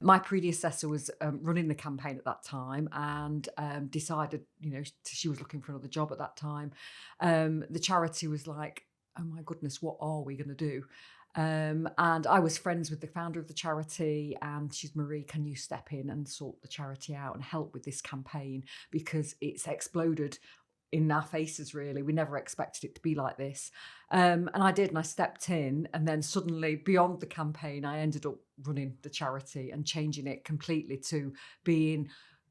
My predecessor was running the campaign at that time and decided, she was looking for another job at that time. The charity was like, oh my goodness, what are we going to do? And I was friends with the founder of the charity, and she's Marie, can you step in and sort the charity out and help with this campaign? Because it's exploded in our faces, really. We never expected it to be like this. And I did, and I stepped in, and then suddenly, beyond the campaign, I ended up running the charity and changing it completely to being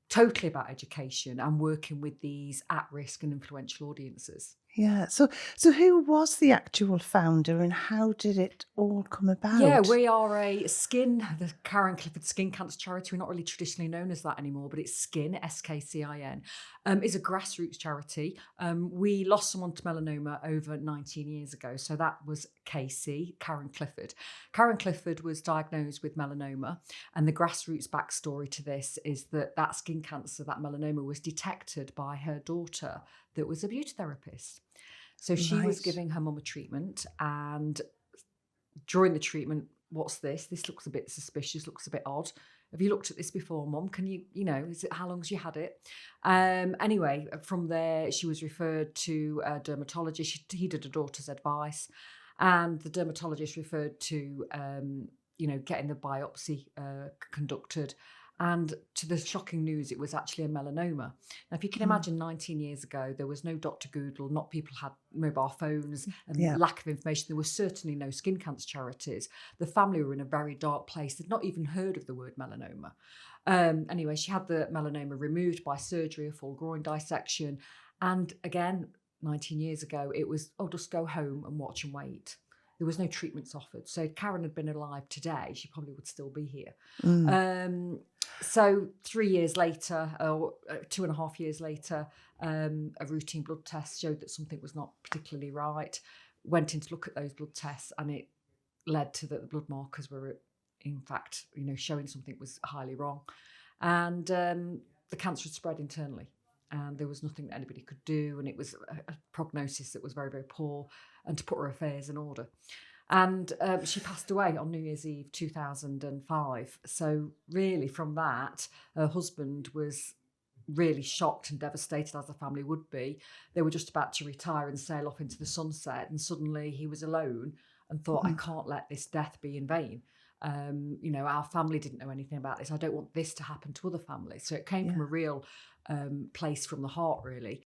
totally about education and working with these at-risk and influential audiences. Yeah. So who was the actual founder and how did it all come Yeah, about? we are the Karen Clifford Skin Cancer Charity. We're not really traditionally known as that anymore, but it's Skcin, Skcin, is a grassroots charity. We lost someone to melanoma over 19 years ago. So that was Casey, Karen Clifford. Karen Clifford was diagnosed with melanoma. And the grassroots backstory to this is that skin cancer, that melanoma, was detected by her daughter that was a beauty therapist. So she was Right. giving her mum a treatment, and during the treatment, what's this? This looks a bit suspicious, looks a bit odd. Have you looked at this before, Mum? Can is it how long's you had it? Anyway, from there, she was referred to a dermatologist. She heeded her daughter's advice, and the dermatologist referred to, getting the biopsy conducted. And to the shocking news, it was actually a melanoma. Now, if you can Mm, imagine 19 years ago, there was no Dr. Google, not people had mobile phones and yeah. lack of information. There was certainly no skin cancer charities. The family were in a very dark place. They'd not even heard of the word melanoma. Anyway, she had the melanoma removed by surgery, a full groin dissection. And again, 19 years ago, it was, oh, just go home and watch and wait. There was no treatments offered. So if Karen had been alive today, she probably would still be here. Mm, Um, so 3 years later, or 2.5 years later, a routine blood test showed that something was not particularly right. Went in to look at those blood tests, and it led to that the blood markers were, in fact, showing something was highly wrong. And the cancer had spread internally. And there was nothing that anybody could do. And it was a prognosis that was very, very poor, and to put her affairs in order. And she passed away on New Year's Eve 2005. So, really, from that, her husband was really shocked and devastated, as a family would be. They were just about to retire and sail off into the sunset. And suddenly he was alone and thought, I mm, can't let this death be in vain. Our family didn't know anything about this. I don't want this to happen to other families. So it came from yeah. a real place from the heart, really.